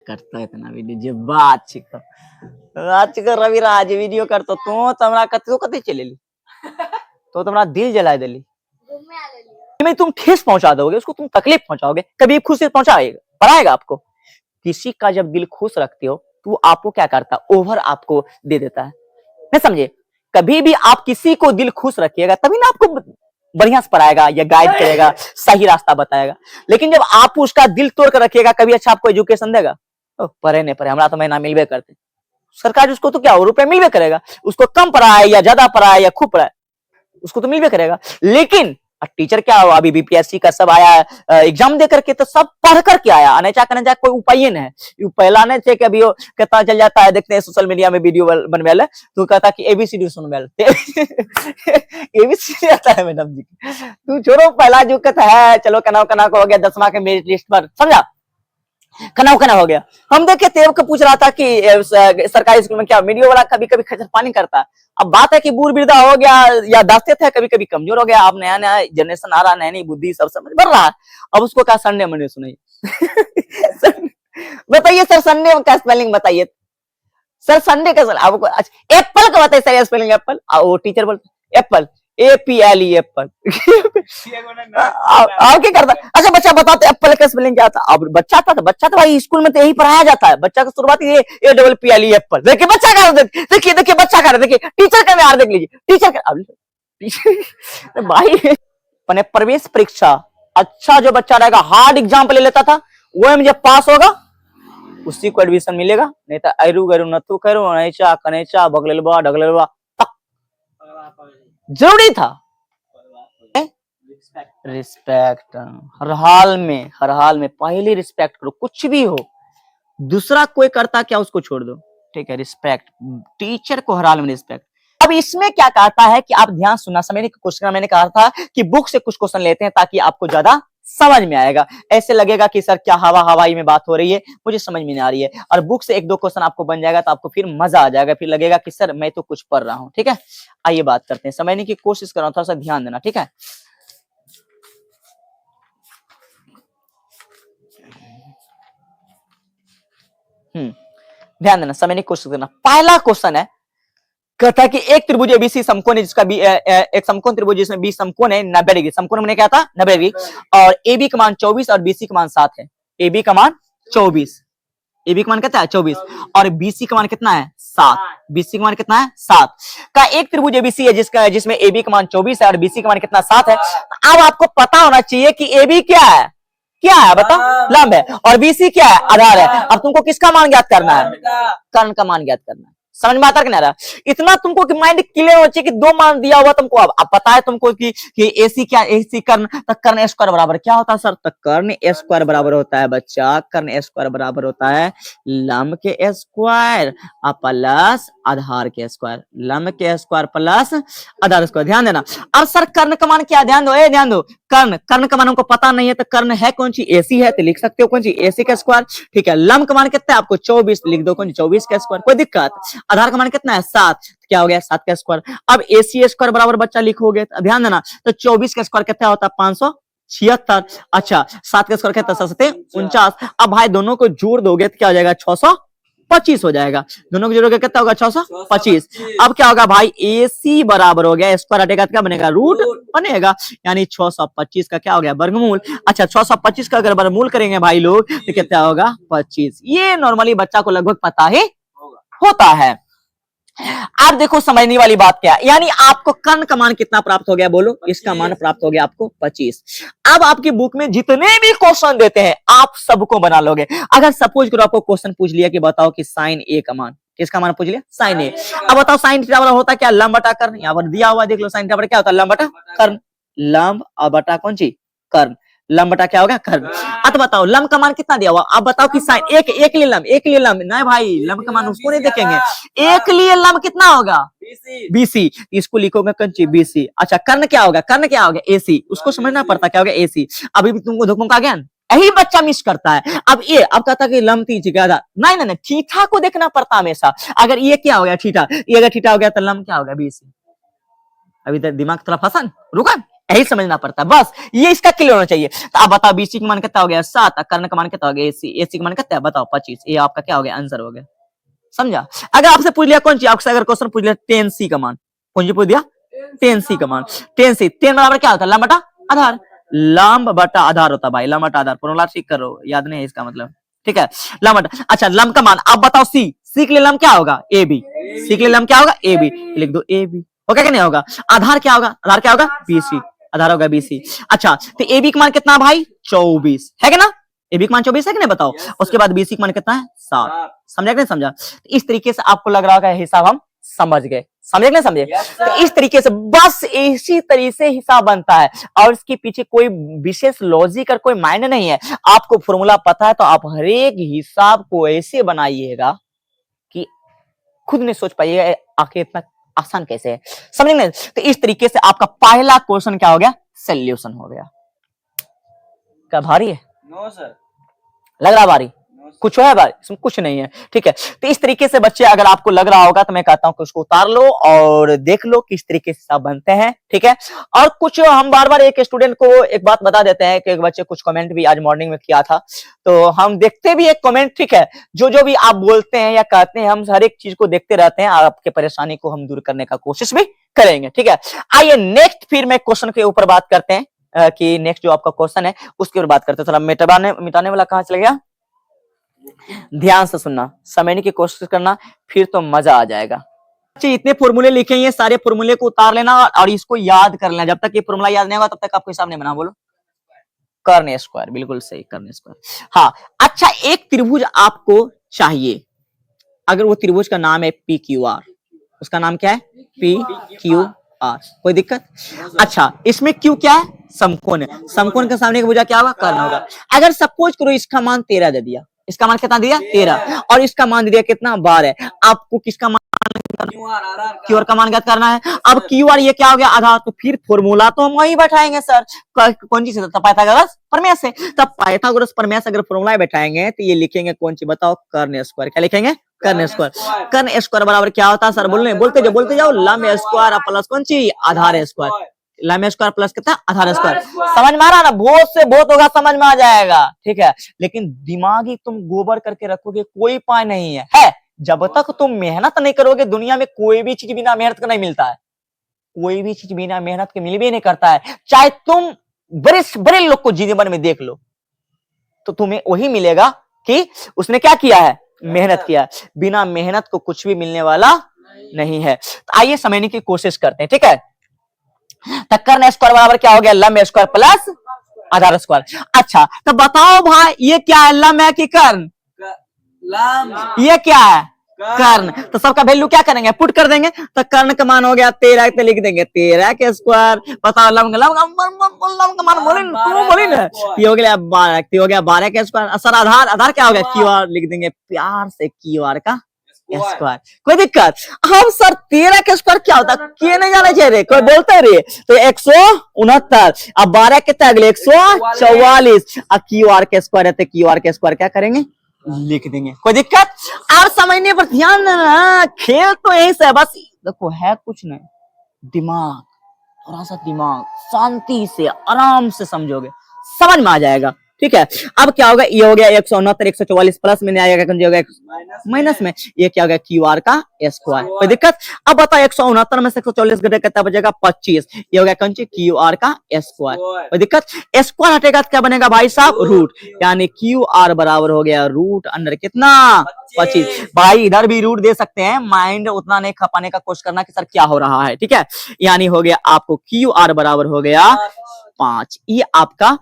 करता इतना वीडियो जे बात छिको रविराज वीडियो करतो तो तमरा कतो कते चलेली तो तुम्हारा दिल जला देली में तुम ठेस पहुंचा दोगे उसको, तुम तकलीफ पहुंचाओगे, कभी खुशी पहुंचाएगा पढ़ाएगा आपको। किसी का जब दिल खुश रखते हो तो आपको क्या करता है, ओवर आपको दे देता है। नहीं समझे, कभी भी आप किसी को दिल खुश रखिएगा तभी ना आपको बढ़िया से पढ़ाएगा या गाइड करेगा, सही रास्ता बताएगा। लेकिन जब आप उसका दिल तोड़ कर रखिएगा कभी अच्छा आपको एजुकेशन देगा? पढ़े नहीं पढ़े, हमारा तो महीना मिलवे करते, सरकार उसको तो क्या रुपए मिलवे करेगा, उसको कम पढ़ाए या ज्यादा पढ़ाए या खूब पढ़ाए उसको तो मिलवे करेगा। लेकिन टीचर क्या हुआ, अभी बीपीएससी का सब आया एग्जाम दे करके तो सब पढ़ करके आया, अनचा करने कोई उपाय नहीं है। पहला नहीं थे कि अभी वो कहता चल जाता है, देखते हैं सोशल मीडिया में वीडियो बनवे ले तो कहता कि एबीसीडी सुनवे एबीसीडी आता है मैडम जी, तू छोड़ो पहला जो कहता है चलो कनाव कनाव को हो गया 10वां के मेरिट लिस्ट पर, समझा कनाव कनाव हो गया। हम देखे तेव को पूछ रहा था कि सरकारी स्कूल में क्या वीडियो वाला कभी कभी खचर पानी करता है। अब बात है कि बूढ़ वृद्धा हो गया या दास्ते थे, कभी कभी कमजोर हो गया, अब नया नया जनरेशन आ रहा, नई नई बुद्धि सब समझ बढ़ रहा है। अब उसको क्या संडे मंडे सुनाइए बताइए सर संडे का स्पेलिंग बताइए सर, संडे का आपको अच्छा एप्पल का बताइए सर स्पेलिंग एप्पल, वो टीचर बोलते एप्पल APLE एप्पल आप क्या करता? अच्छा बच्चा बताते एप्पल का स्पेलिंग क्या था? अब बच्चा था भाई स्कूल में तो यही पढ़ाया जाता है, बच्चा का शुरुआत ये APPLE एप्पल। देखिए बच्चा का, देखिए बच्चा का, देखिए टीचर का यार, देख लीजिए टीचर का भाई अपने प्रवेश परीक्षा अच्छा जो बच्चा रहेगा हार्ड एग्जाम ले लेता था, वो में जब पास होगा उसी को एडमिशन मिलेगा, नहीं तो अरु गरु नतु करो नैचा कनेचा बगलेलबा ढगलेलबा जरूरी था। रिस्पेक्ट हर हाल में पहले रिस्पेक्ट करो, कुछ भी हो दूसरा कोई करता क्या उसको छोड़ दो, ठीक है। रिस्पेक्ट टीचर को हर हाल में रिस्पेक्ट। अब इसमें क्या कहता है कि आप ध्यान सुनना, समझने की कोशिश करना। मैंने कहा था कि बुक से कुछ क्वेश्चन लेते हैं ताकि आपको ज्यादा समझ में आएगा। ऐसे लगेगा कि सर क्या हवाई में बात हो रही है, मुझे समझ में नहीं आ रही है। और बुक से 1-2 क्वेश्चन आपको बन जाएगा तो आपको फिर मजा आ जाएगा, फिर लगेगा कि सर मैं तो कुछ पढ़ रहा हूँ, ठीक है। आइए बात करते हैं, समझने की कोशिश कर रहा हूँ, थोड़ा सा ध्यान देना, ठीक है। ध्यान देना, समझने की कोशिश करना। पहला क्वेश्चन है, कहता है कि एक त्रिभुज एबीसी समकोण है जिसका एक समकोण त्रिभुज जिसमें 20 समकोण है 90 डिग्री। समकोण मैंने क्या था 90 डिग्री, और AB का मान 24 और BC का मान 7 है। AB का मान 24, AB का मान कितना है 24 और BC का मान कितना है 7। BC का मान कितना है 7 का एक त्रिभुज एबीसी है जिसमें AB का मान 24 है और BC का मान कितना 7 है। अब आपको पता होना चाहिए कि AB क्या है बताओ, लंब है, और BC क्या है आधार है। अब तुमको किसका मान ज्ञात करना है, कर्ण का मान ज्ञात करना है। समझ में आता है कि नहीं आ रहा? इतना तुमको माइंड क्लियर हो चाहिए कि 2 मान दिया हुआ तुमको। अब पता है तुमको कि AC क्या, AC कर्ण, तो कर्ण स्क्वायर बराबर क्या होता है सर? तो कर्ण स्क्वायर बराबर होता है बच्चा, कर्ण स्क्वायर बराबर होता है लंब के स्क्वायर प्लस आधार के स्क्वायर, लंब के स्क्वायर प्लस आधार स्क्वायर। ध्यान देना। अब सर कर्ण का मान क्या, ध्यान दो, कर्ण का मान हमको पता नहीं है, तो कर्ण है कौन सी AC है, तो लिख सकते हो कौन सी AC का स्क्वायर, ठीक है। लंब का मान कितना है आपको 24, लिख दो कौन सी 24 का स्क्वायर, कोई दिक्कत। आधार का मान कितना है 7, क्या हो गया 7 का स्क्वायर। अब AC स्क्वायर बराबर बच्चा लिखोगे, ध्यान देना, तो 24 का स्क्वायर कितना होता है 576। अच्छा 7 का स्क्वायर कितना 49। अब भाई दोनों को जोड़ दोगे तो क्या हो जाएगा 625 हो जाएगा। दोनों को जोड़ोगे कितना होगा 625। अब क्या होगा भाई AC बराबर हो गया, स्क्वायर हटेगा तो क्या बनेगा रूट बनेगा, यानी 625 का क्या हो गया वर्गमूल। अच्छा 625 का अगर वर्गमूल करेंगे भाई लोग तो कितना होगा 25। ये नॉर्मली बच्चा को लगभग पता ही होता है। आप देखो समझने वाली बात क्या है, यानी आपको कर्ण का मान कितना प्राप्त हो गया, बोलो 25। इसका मान प्राप्त हो गया आपको 25। अब आपकी बुक में जितने भी क्वेश्चन देते हैं आप सबको बना लोगे। अगर सपोज करो आपको क्वेश्चन पूछ लिया कि बताओ कि साइन A का मान, किसका मान पूछ लिया साइन A। अब बताओ साइन थीटा बराबर होता क्या, लंब बटा कर्ण। यहाँ पर दिया हुआ देख लो साइन थीटा बराबर क्या होता है लंब बटा कर्ण, लंब बटा कौन सी कर्ण, लंब बटा क्या होगा कर्ण। अब बताओ लंब का मान कितना दिया हुआ, अब बताओ कि साइन एक लिए लंब नहीं भाई, लंब का मान उसको नहीं देखेंगे, एक लिए लंब कितना होगा BC, इसको लिखोगे कौन सी BC। अच्छा कर्ण क्या होगा AC, उसको समझना पड़ता क्या होगा AC। अभी भी तुमको धोखा ज्ञान यही बच्चा मिस करता है। अब ये अब कहता कि लंब 3 ज्यादा नहीं, थीटा को देखना पड़ता हमेशा। अगर ये क्या हो गया थीटा, ये अगर थीटा हो गया तो लंब क्या होगा BC। अभी तक दिमाग थोड़ा फंसा रुका, यही समझना पड़ता है, बस ये इसका क्लियर होना चाहिए। तो आप बताओ बीसी का मान कितना हो गया 7, कर्ण का मान कितना हो गया एसी, एसी का मान कितना है बताओ 25। ये आपका क्या हो गया आंसर हो गया, समझा। अगर आपसे पूछ लिया कौन सी, आपसे अगर क्वेश्चन पूछ लिया 10c का मान, कौन सी पूछ दिया 10c का मान, 10c 10 बराबर क्या होता है लंब बटा आधार, लंब बटा आधार होता है भाई, लंब बटा आधार, फॉर्मूला ठीक करो, याद नहीं है इसका मतलब, ठीक है लंब बटा। अच्छा लंब का मान आप बताओ सी, सी के लिए लंब क्या होगा ए बी, सी के लिए लंब क्या होगा ए बी, लिख दो ए बी, होगा कि नहीं होगा। आधार क्या होगा, आधार क्या होगा बीसी, आधार होगा बीसी। अच्छा तो ए बी का मान कितना भाई 24 है क्या ना, ए बी का मान 24 है कि नहीं बताओ, उसके बाद बीसी का मान कितना है 7, समझा कि नहीं समझा। इस तरीके से आपको लग रहा होगा हिसाब हम समझ गए, समझे कि नहीं समझे। तो इस तरीके से बस इसी तरीके से हिसाब बनता है और इसके पीछे कोई विशेष लॉजिक और कोई मायने नहीं है। आपको फॉर्मूला पता है तो आप हर एक हिसाब को ऐसे बनाइएगा कि खुद नहीं सोच पाइएगा आखिर इतना आसान कैसे है, समझ नहीं। तो इस तरीके से आपका पहला क्वेश्चन क्या हो गया, सोल्यूशन हो गया। क्या भारी है, नो सर, लग रहा भारी, कुछ है भाई इसमें कुछ नहीं है, ठीक है। तो इस तरीके से बच्चे अगर आपको लग रहा होगा तो मैं कहता हूं कि उसको उतार लो और देख लो किस तरीके से सब बनते हैं, ठीक है। और कुछ हम बार बार एक स्टूडेंट को एक बात बता देते हैं कि एक बच्चे कुछ कमेंट भी आज मॉर्निंग में किया था, तो हम देखते भी एक कमेंट, ठीक है, जो जो भी आप बोलते हैं या कहते हैं हम हर एक चीज को देखते रहते हैं, आपके परेशानी को हम दूर करने का कोशिश भी करेंगे, ठीक है। आइए नेक्स्ट फिर मैं क्वेश्चन के ऊपर बात करते हैं कि नेक्स्ट जो आपका क्वेश्चन है उसके ऊपर बात करते हैं। थोड़ा मिटाने वाला कहां चला गया, ध्यान से सुनना, समझने की कोशिश करना, फिर तो मजा आ जाएगा। अच्छा इतने फॉर्मूले लिखे हैं, सारे फॉर्मूले को उतार लेना और इसको याद कर लेना। जब तक ये फॉर्मूला याद नहीं होगा तब तक आपको हिसाब नहीं बना, बोलो कर्ण स्क्वायर, बिल्कुल सही कर्ण स्क्वायर। हाँ अच्छा एक त्रिभुज आपको चाहिए, अगर वो त्रिभुज का नाम है पी क्यू आर, उसका नाम क्या है पी क्यू आर, कोई दिक्कत। अच्छा इसमें क्यू क्या है, समकोण है, समकोण के सामने का भुजा क्या होगा कर्ण होगा। अगर सपोज करो इसका मान 13 दे दिया, इसका मान कितना दिया 13 और इसका मान दे दिया कितना 12, आपको किसका मान क्यू आर का मान ज्ञात करना है। अब क्यू आर ये क्या हो गया आधार, तो फिर फॉर्मूला तो हम वही बैठाएंगे सर, कौन चीज से, पाइथागोरस प्रमेय से। तब पाइथागोरस प्रमेय से अगर फॉर्मूला बैठाएंगे तो ये लिखेंगे कौन सी बताओ कर्ण स्क्वायर, क्या लिखेंगे कर्ण स्क्वायर। कर्ण स्क्वायर बराबर क्या होता है सर, बोलते जाओ लंब स्क्वायर प्लस कौन सी आधार स्क्वायर, लंब स्क्वायर प्लस कितना आधार स्क्वायर। समझ में आ रहा ना, बहुत से बहुत होगा समझ में आ जाएगा, ठीक है। लेकिन दिमाग ही तुम गोबर करके रखोगे कोई उपाय नहीं है। जब तक तुम मेहनत नहीं करोगे, दुनिया में कोई भी चीज बिना मेहनत के नहीं मिलता है, कोई भी चीज बिना मेहनत के मिल भी नहीं करता है। चाहे तुम बड़े लोग को जीवन में देख लो तो तुम्हें वही मिलेगा कि उसने क्या किया है, मेहनत किया है। बिना मेहनत को कुछ भी मिलने वाला नहीं है। तो आइए समझने की कोशिश करते हैं, ठीक है। कर्ण स्क्वायर बराबर क्या हो गया लंब स्क्वायर प्लस आधार स्क्वायर। अच्छा तो बताओ भाई ये क्या है, लंब है कि कर्ण, ये क्या है कर्ण। तो सबका वैल्यू क्या करेंगे, पुट कर देंगे। तो कर्ण का मान हो गया 13, तो लिख देंगे 13 के स्क्वायर। बताओ लंब का मान बोली ना, ये हो गया 12, हो गया 12 के स्क्वायर। सर आधार क्या हो गया क्यू आर, लिख देंगे प्यार से क्यू आर का स्क्वायर, कोई दिक्कत। हम सर 13 के स्क्वायर क्या होता है नहीं जाना चाहिए, कोई बोलते रहे। तो 169, अब 12 कितना अगले 144, अब क्यू आर के स्क्वायर है तो क्यू आर के स्क्वायर क्या करेंगे लिख देंगे, कोई दिक्कत। और समझने पर ध्यान देना, खेल तो यही से बस, देखो है कुछ नहीं, दिमाग थोड़ा सा दिमाग शांति से आराम से समझोगे समझ में आ जाएगा, ठीक है। अब क्या होगा, ये हो गया 169 144 प्लस में आएगा माइनस में, ये क्या हो गया क्यू आर का स्क्वायर, कोई दिक्कत। अब बताओ 169 में से 144 घटे कितना बचेगा 25, ये हो गया कौन सी क्यू आर का स्क्वायर, कोई दिक्कत। स्क्वायर हटेगा तो क्या बनेगा भाई साहब रूट, यानी क्यू आर बराबर हो गया रूट अंडर कितना 25। भाई इधर भी रूट दे सकते हैं, माइंड उतना नहीं खपाने का कोशिश करना कि सर क्या हो रहा है, ठीक है। यानी हो गया आपको क्यू आर बराबर हो गया 5, ये आपका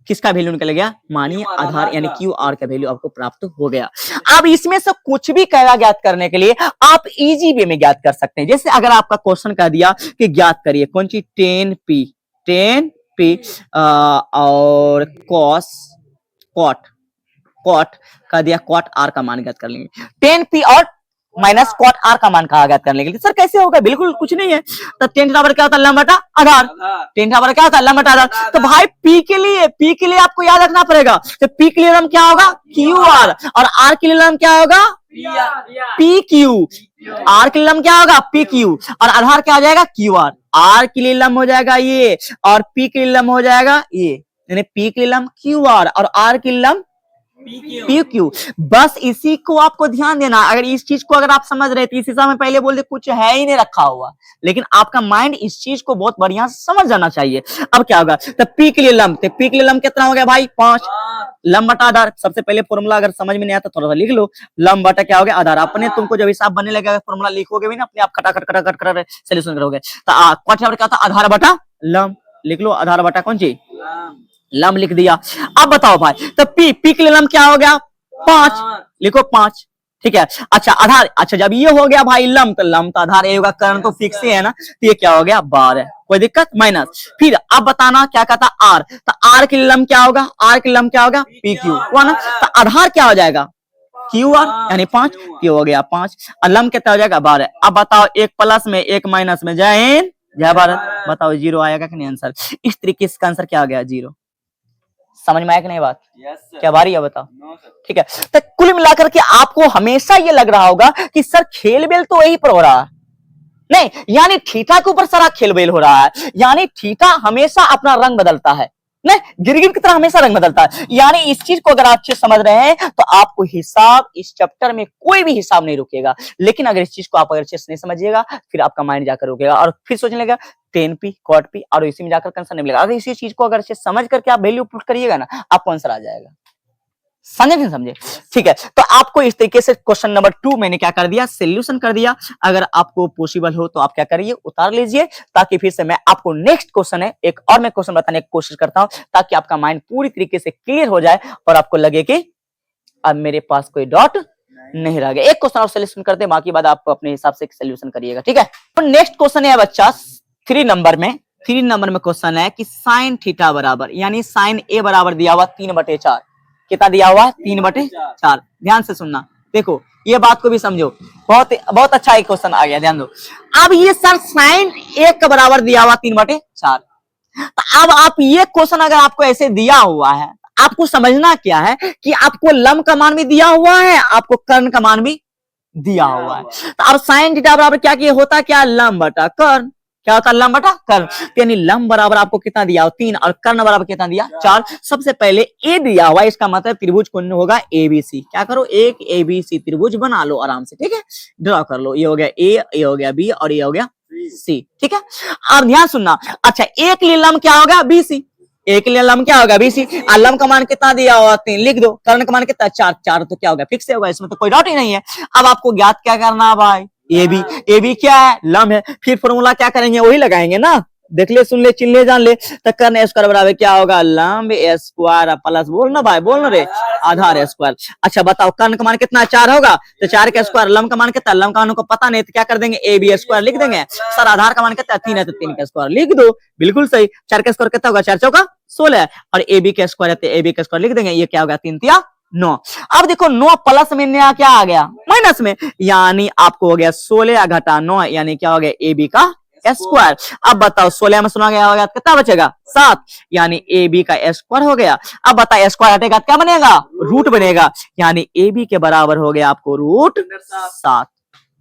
किसका वैल्यू निकल गया, मानिए आधार यानी क्यू आर का वैल्यू आपको प्राप्त हो गया। अब इसमें से कुछ भी कहेगा ज्ञात करने के लिए आप इजी वे में ज्ञात कर सकते हैं। जैसे अगर आपका क्वेश्चन कह दिया कि ज्ञात करिए कौन सी 10p और कॉट कह दिया, कॉट आर का मान ज्ञात कर लेंगे। 10p और माइनस कॉट आर का मान कहा ज्ञात करने के लिए सर कैसे होगा, बिल्कुल कुछ नहीं है। तो 10 बराबर क्या होता है लंब बटा आधार, 10 बराबर क्या होता है लंब बटा आधार। तो भाई पी के लिए आपको याद रखना पड़ेगा, तो पी के लिए लंब क्या होगा क्यू आर, और आर के लिए लंब क्या होगा पी क्यू, आर के लिए लंब क्या होगा पी क्यू, और आधार क्या आ जाएगा क्यू आर। आर के लिए लंब हो जाएगा ये, और पी के लिए लंब हो जाएगा ये, यानी पी के लिए लंब क्यू आर और आर के लिए लंब पी क्यू। बस इसी को आपको ध्यान देना। अगर इस चीज को अगर आप समझ रहे थे, इस हिसाब में पहले बोलते कुछ है ही नहीं रखा हुआ, लेकिन आपका माइंड इस चीज को बहुत बढ़िया समझ जाना चाहिए। अब क्या होगा, तो पी के लिए लंब, तो पी के लिए लंब कितना हो गया भाई 5, लंब बटा आधार। सबसे पहले फॉर्मूला अगर समझ में नहीं आता थोड़ा सा लिख लो, लंब बटा क्या हो गया आधार। अपने तुमको जब हिसाब बनने लगेगा फॉर्मूला लिखोगे भी ना, अपने आप खटाखट सोल्यूशन करोगे। तो क्वाड्रेटिक क्या था, आधार बटा लंब, लिख लो आधार बटा कौन चीज लंब लिख दिया। अब बताओ भाई, तो पी के लिए लंब क्या हो गया 5, लिखो 5, ठीक है। अच्छा आधार, अच्छा जब ये हो गया भाई लंब, तो लंब तो आधार ये होगा, कर्ण तो फिक्स ही है ना, तो ये क्या हो गया 12, कोई दिक्कत माइनस। फिर अब बताना क्या कहता आर, तो आर के लिए लंब क्या होगा, आर के लिए लंब क्या होगा पी क्यू हुआ ना, तो आधार क्या हो जाएगा क्यू आर यानी 5, क्यू हो गया 5, और लंब कितना हो जाएगा 12। अब बताओ एक प्लस में एक माइनस में, जय हिंद जय भारत। बताओ 0 आएगा कि नहीं आंसर। इस तरीके से इसका आंसर क्या आ गया 0। समझ में आया कि नहीं बात? क्या बारी है बताओ। ठीक है, तो कुल मिलाकर के आपको हमेशा ये लग रहा होगा कि सर खेल बेल तो यही पर हो रहा है, नहीं यानी थीटा के ऊपर सारा खेल बेल हो रहा है, यानी थीटा हमेशा अपना रंग बदलता है, नहीं गिरगिट की तरह हमेशा रंग बदलता है। यानी इस चीज को अगर आप अच्छे समझ रहे हैं तो आपको हिसाब इस चैप्टर में कोई भी हिसाब नहीं रुकेगा। लेकिन अगर इस चीज को आप अगर अच्छे से नहीं समझिएगा, फिर आपका माइंड जाकर रुकेगा और फिर सोचने लगेगा 10p cot p और इसी में जाकर आंसर नहीं मिलेगा। अगर इसी चीज को अगर अच्छे समझ करके आप वैल्यू पुट करिएगा ना, आपको आंसर आ जाएगा। समझे नहीं समझे? ठीक है, तो आपको इस तरीके से क्वेश्चन नंबर 2 मैंने क्या कर दिया, सोल्यूशन कर दिया। अगर आपको पॉसिबल हो तो आप क्या करिए, उतार लीजिए, ताकि फिर से मैं आपको नेक्स्ट क्वेश्चन है एक और मैं क्वेश्चन बताने की कोशिश करता हूं, ताकि आपका माइंड पूरी तरीके से क्लियर हो जाए और आपको लगे कि अब मेरे पास कोई डॉट नहीं रह गया। एक क्वेश्चन आप सोल्यूशन करते हैं, बाकी बात आप अपने हिसाब से सोल्यूशन करिएगा। ठीक है, तो नेक्स्ट क्वेश्चन है बच्चा 3 नंबर में क्वेश्चन है कि साइन थीटा बराबर, यानी साइन ए बराबर दिया हुआ 3/4, कितना दिया हुआ 3/4। ध्यान से सुनना, देखो ये बात को भी समझो, बहुत अच्छा एक क्वेश्चन आ गया, ध्यान दो। अब ये सर साइन ए का बराबर दिया हुआ 3/4, तो अब आप ये क्वेश्चन अगर आपको ऐसे दिया हुआ है, आपको समझना क्या है कि आपको लंब का मान भी दिया हुआ है, आपको कर्ण का मान भी दिया हुआ है। तो अब साइन थीटा बराबर क्या होता, क्या लंब बटा कर्ण, क्या होता है लंब बटा कर्ण। यानी लंब बराबर आपको कितना दिया हो 3 और कर्ण बराबर कितना दिया 4। सबसे पहले ए दिया हुआ, इसका मतलब त्रिभुज कौन होगा एबीसी। क्या करो, एक एबीसी त्रिभुज बना लो आराम से, ठीक है, ड्रॉ कर लो। ये हो गया ए, ये हो गया बी और ये हो गया सी, ठीक है। अब ध्यान सुनना, अच्छा एक लिए लंब क्या होगा बीसी, एक लिए लंब क्या होगा बीसी, और लंब का मान कितना दिया हुआ 3, लिख दो। कर्ण का मान कितना 4 तो क्या होगा फिक्स होगा, इसमें तो कोई डाउट ही नहीं है। अब आपको ज्ञात क्या करना है भाई, ए बी क्या है लंब है, फिर फॉर्मूला क्या करेंगे वही लगाएंगे ना, देख ले सुन ले चिन्ह ले जान ले। तो कर्ण स्क्वायर बराबर क्या होगा लंब स्क्वायर प्लस बोल ना भाई, बोल ना रे, आधार स्क्वायर। अच्छा बताओ कर्ण का मान कितना 4 होगा, तो 4 का स्क्वायर, लंब का मान कितना, लंब का मान को पता नहीं तो क्या कर देंगे ए बी स्क्वायर लिख देंगे। सर आधार का मान कितना 3 है तो 3 का स्क्वायर लिख दो, बिल्कुल सही। 4 का स्क्वायर कितना होगा 4 चौका 16 और ए बी का स्क्वायर है तो ए बी का स्क्वायर लिख देंगे, ये क्या होगा 3 तिया 9। अब देखो 9 प्लस में नया क्या आ गया माइनस में, यानी आपको हो गया 16 घटा 9, यानी क्या हो गया ए बी का स्क्वायर। अब बताओ 16 में सुना गया होगा कितना बचेगा 7, यानी ए बी का स्क्वायर हो गया। अब बताओ स्क्वायर हटेगा क्या बनेगा रूट बनेगा, यानी ए बी के बराबर हो गया आपको रूट 7।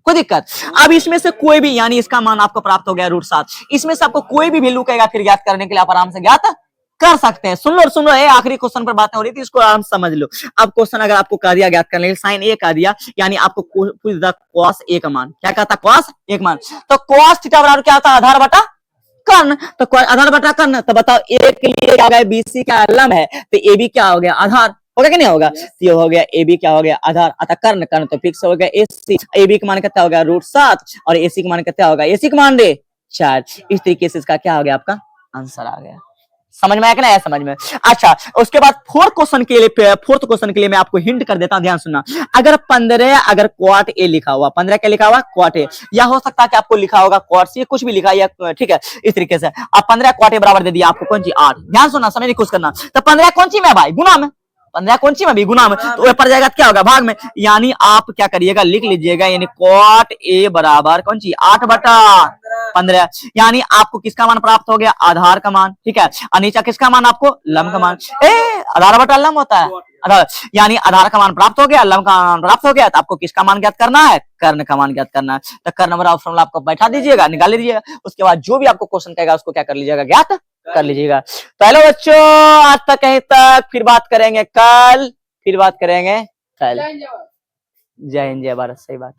कोई दिक्कत? अब इसमें से कोई भी, यानी इसका मान आपको प्राप्त हो गया रूट 7, इसमें से आपको कोई भी वैल्यू कहेगा फिर ज्ञात करने के लिए आप आराम से ज्ञात कर सकते हैं। सुन लो आखिरी क्वेश्चन पर बातें हो रही थी, इसको आराम से समझ लो। अब क्वेश्चन अगर आपको कह दिया ज्ञात करने के लिए साइन ए का दिया, यानी आपको पूछ द cos ए का मान, क्या कहता cos ए का मान, तो cos थीटा बराबर क्या होता है आधार बटा कर्ण, तो आधार बटा कर्ण। तो बताओ ए के लिए क्या गया बीसी का लंब है, तो ए बी क्या हो गया आधार, होगा कि नहीं होगा, ये हो गया ए बी क्या हो गया आधार, अतः कर्ण तो फिक्स हो गया एसी, ए बी का मान कितना हो गया रूट 7 और एसी का मान कितना होगा, एसी का मान दे 4। इस तरीके से इसका क्या हो गया आपका आंसर आ गया। समझ में आया कि नहीं? समझ में। अच्छा उसके बाद फोर्थ क्वेश्चन के लिए मैं आपको हिंट कर देता हूं, ध्यान सुनना। अगर 15 अगर क्वाट ए लिखा हुआ, 15 क्या लिखा हुआ क्वाट ए, या हो सकता है कि आपको लिखा होगा क्वाट सी, कुछ भी लिखा है, ठीक है। इस तरीके से अब 15 क्वाट ए बराबर दे दिया आपको कौन सी 8। ध्यान सुनना, समझने की कोशिश करना। तो 15 कौन सी में भाई गुना में, 15 कौन सी में भी गुना में, तो ऊपर जाएगा क्या होगा भाग में, यानी आप क्या करिएगा लिख लीजिएगा, यानी क्वाट ए बराबर कौन सी 8 बटा 15। यानी आपको किसका मान प्राप्त हो गया? आधार का मान, ठीक है। और नीचे किसका मान? आपको लंब का मान। आधार बटा लंब होता है आधार, यानी आधार का मान प्राप्त हो गया, लंब का मान प्राप्त हो गया, तो आपको किसका मान ज्ञात करना है? कर्ण का मान ज्ञात करना है। तो कर्ण बराबर फॉर्मूला आपको बैठा दीजिएगा, निकाल लीजिएगा। उसके बाद जो भी आपको क्वेश्चन कहेगा उसको क्या कर लीजिएगा? ज्ञात कर लीजिएगा। तो हेलो बच्चों, आज तक कहीं तक, फिर बात करेंगे कल, फिर बात करेंगे कल। जय हिंद जय भारत। सही बात।